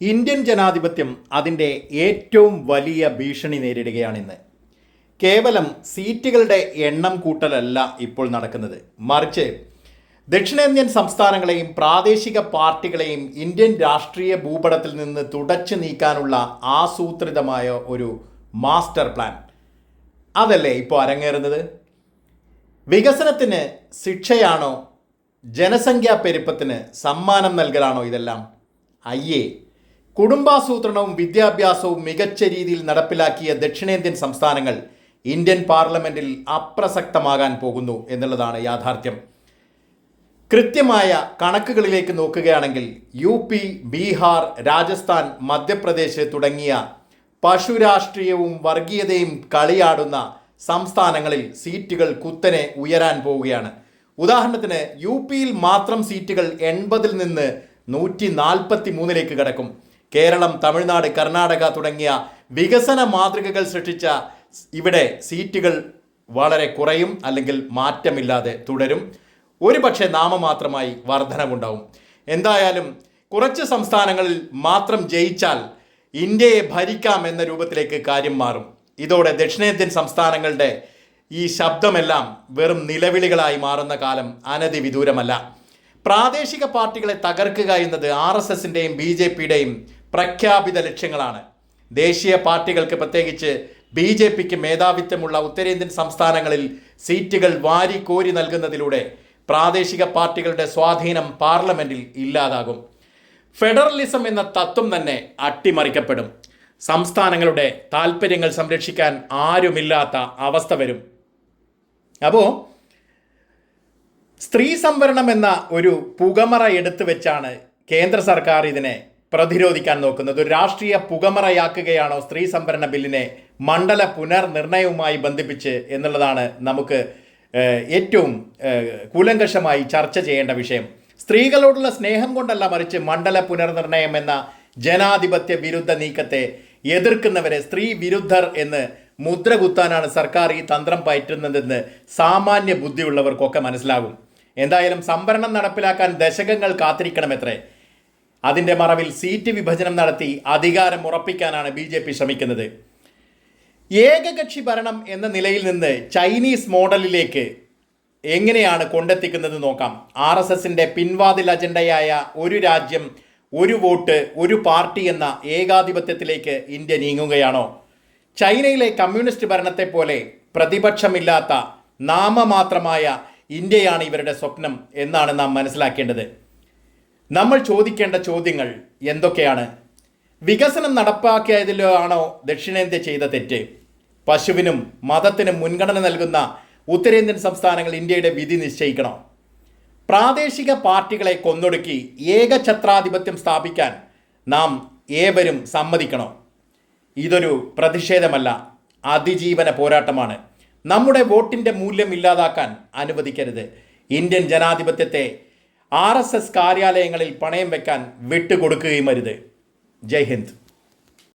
Indian ജനാധിപത്യം അതിൻ്റെ ഏറ്റവും വലിയ ഭീഷണി നേരിടുകയാണിന്ന്. കേവലം സീറ്റുകളുടെ എണ്ണം കൂട്ടലല്ല ഇപ്പോൾ നടക്കുന്നത്, മറിച്ച് ദക്ഷിണേന്ത്യൻ സംസ്ഥാനങ്ങളെയും പ്രാദേശിക പാർട്ടികളെയും ഇന്ത്യൻ രാഷ്ട്രീയ ഭൂപടത്തിൽ നിന്ന് തുടച്ചു നീക്കാനുള്ള ആസൂത്രിതമായ ഒരു മാസ്റ്റർ പ്ലാൻ അതല്ലേ ഇപ്പോൾ അരങ്ങേറുന്നത്. വികസനത്തിന് ശിക്ഷയാണോ, ജനസംഖ്യാ പെരുപ്പത്തിന് സമ്മാനം നൽകലാണോ ഇതെല്ലാം? അയ്യേ, കുടുംബാസൂത്രണവും വിദ്യാഭ്യാസവും മികച്ച രീതിയിൽ നടപ്പിലാക്കിയ ദക്ഷിണേന്ത്യൻ സംസ്ഥാനങ്ങൾ ഇന്ത്യൻ പാർലമെൻറ്റിൽ അപ്രസക്തമാകാൻ പോകുന്നു എന്നുള്ളതാണ് യാഥാർത്ഥ്യം. കൃത്യമായ കണക്കുകളിലേക്ക് നോക്കുകയാണെങ്കിൽ UP, ബീഹാർ, രാജസ്ഥാൻ, മധ്യപ്രദേശ് തുടങ്ങിയ പശുരാഷ്ട്രീയവും വർഗീയതയും കളിയാടുന്ന സംസ്ഥാനങ്ങളിൽ സീറ്റുകൾ കുത്തനെ ഉയരാൻ പോവുകയാണ്. ഉദാഹരണത്തിന് UPയിൽ മാത്രം സീറ്റുകൾ 80-ൽ നിന്ന് 143-ലേക്ക് കടക്കും. കേരളം, തമിഴ്നാട്, കർണാടക തുടങ്ങിയ വികസന മാതൃകകൾ സൃഷ്ടിച്ച ഇവിടെ സീറ്റുകൾ വളരെ കുറയും, അല്ലെങ്കിൽ മാറ്റമില്ലാതെ തുടരും. ഒരുപക്ഷെ നാമമാത്രമായി വർധനവുണ്ടാവും. എന്തായാലും കുറച്ച് സംസ്ഥാനങ്ങളിൽ മാത്രം ജയിച്ചാൽ ഇന്ത്യയെ ഭരിക്കാം എന്ന രൂപത്തിലേക്ക് കാര്യം മാറും. ഇതോടെ ദക്ഷിണേന്ത്യൻ സംസ്ഥാനങ്ങളുടെ ഈ ശബ്ദമെല്ലാം വെറും നിലവിളികളായി മാറുന്ന കാലം അനധിവിദൂരമല്ല. പ്രാദേശിക പാർട്ടികളെ തകർക്കുക എന്നത് RSSൻ്റെയും BJPയുടെയും പ്രഖ്യാപിത ലക്ഷ്യങ്ങളാണ്. ദേശീയ പാർട്ടികൾക്ക്, പ്രത്യേകിച്ച് BJPക്ക് മേധാവിത്വമുള്ള ഉത്തരേന്ത്യൻ സംസ്ഥാനങ്ങളിൽ സീറ്റുകൾ വാരിക്കോരി നൽകുന്നതിലൂടെ പ്രാദേശിക പാർട്ടികളുടെ സ്വാധീനം പാർലമെൻറ്റിൽ ഇല്ലാതാകും. ഫെഡറലിസം എന്ന തത്വം തന്നെ അട്ടിമറിക്കപ്പെടും. സംസ്ഥാനങ്ങളുടെ താല്പര്യങ്ങൾ സംരക്ഷിക്കാൻ ആരുമില്ലാത്ത അവസ്ഥ വരും. അപ്പോൾ സ്ത്രീ സംവരണം എന്ന ഒരു പുകമറ എടുത്തു വെച്ചാണ് കേന്ദ്ര സർക്കാർ ഇതിനെ പ്രതിരോധിക്കാൻ നോക്കുന്നത്. ഒരു രാഷ്ട്രീയ പുകമറയാക്കുകയാണോ സ്ത്രീ സംവരണ ബില്ലിനെ മണ്ഡല പുനർനിർണയവുമായി ബന്ധിപ്പിച്ച് എന്നുള്ളതാണ് നമുക്ക് ഏറ്റവും കൂലങ്കഷമായി ചർച്ച ചെയ്യേണ്ട വിഷയം. സ്ത്രീകളോടുള്ള സ്നേഹം കൊണ്ടല്ല, മറിച്ച് മണ്ഡല പുനർനിർണയം എന്ന ജനാധിപത്യ വിരുദ്ധ നീക്കത്തെ എതിർക്കുന്നവരെ സ്ത്രീ വിരുദ്ധർ എന്ന് മുദ്ര കുത്താനാണ് സർക്കാർ ഈ തന്ത്രം പയറ്റുന്നതെന്ന് സാമാന്യ ബുദ്ധിയുള്ളവർക്കൊക്കെ മനസ്സിലാകും. എന്തായാലും സംവരണം നടപ്പിലാക്കാൻ ദശകങ്ങൾ കാത്തിരിക്കണമത്രേ. അതിൻ്റെ മറവിൽ സീറ്റ് വിഭജനം നടത്തി അധികാരം ഉറപ്പിക്കാനാണ് BJP ശ്രമിക്കുന്നത്. ഏകകക്ഷി ഭരണം എന്ന നിലയിൽ നിന്ന് ചൈനീസ് മോഡലിലേക്ക് എങ്ങനെയാണ് കൊണ്ടെത്തിക്കുന്നത് നോക്കാം. RSSൻ്റെ പിൻവാതിൽ അജണ്ടയായ ഒരു രാജ്യം ഒരു വോട്ട് ഒരു പാർട്ടി എന്ന ഏകാധിപത്യത്തിലേക്ക് ഇന്ത്യ നീങ്ങുകയാണോ? ചൈനയിലെ കമ്മ്യൂണിസ്റ്റ് ഭരണത്തെ പോലെ പ്രതിപക്ഷമില്ലാത്ത നാമമാത്രമായ ഇന്ത്യയാണ് ഇവരുടെ സ്വപ്നം എന്നാണ് നാം മനസ്സിലാക്കേണ്ടത്. നമ്മൾ ചോദിക്കേണ്ട ചോദ്യങ്ങൾ എന്തൊക്കെയാണ്? വികസനം നടപ്പാക്കിയതിലോ ആണോ ദക്ഷിണേന്ത്യ ചെയ്ത തെറ്റ്? പശുവിനും മതത്തിനും മുൻഗണന നൽകുന്ന ഉത്തരേന്ത്യൻ സംസ്ഥാനങ്ങൾ ഇന്ത്യയുടെ വിധി നിശ്ചയിക്കണോ? പ്രാദേശിക പാർട്ടികളെ കൊന്നൊടുക്കി ഏകഛത്രാധിപത്യം സ്ഥാപിക്കാൻ നാം ഏവരും സമ്മതിക്കണോ? ഇതൊരു പ്രതിഷേധമല്ല, അതിജീവന പോരാട്ടമാണ്. നമ്മുടെ വോട്ടിൻ്റെ മൂല്യം ഇല്ലാതാക്കാൻ അനുവദിക്കരുത്. ഇന്ത്യൻ ജനാധിപത്യത്തെ RSS കാര്യാലയങ്ങളിൽ പണയം വെക്കാൻ വിട്ടുകൊടുക്കുകയും അരുത്. ജയ് ഹിന്ദ്.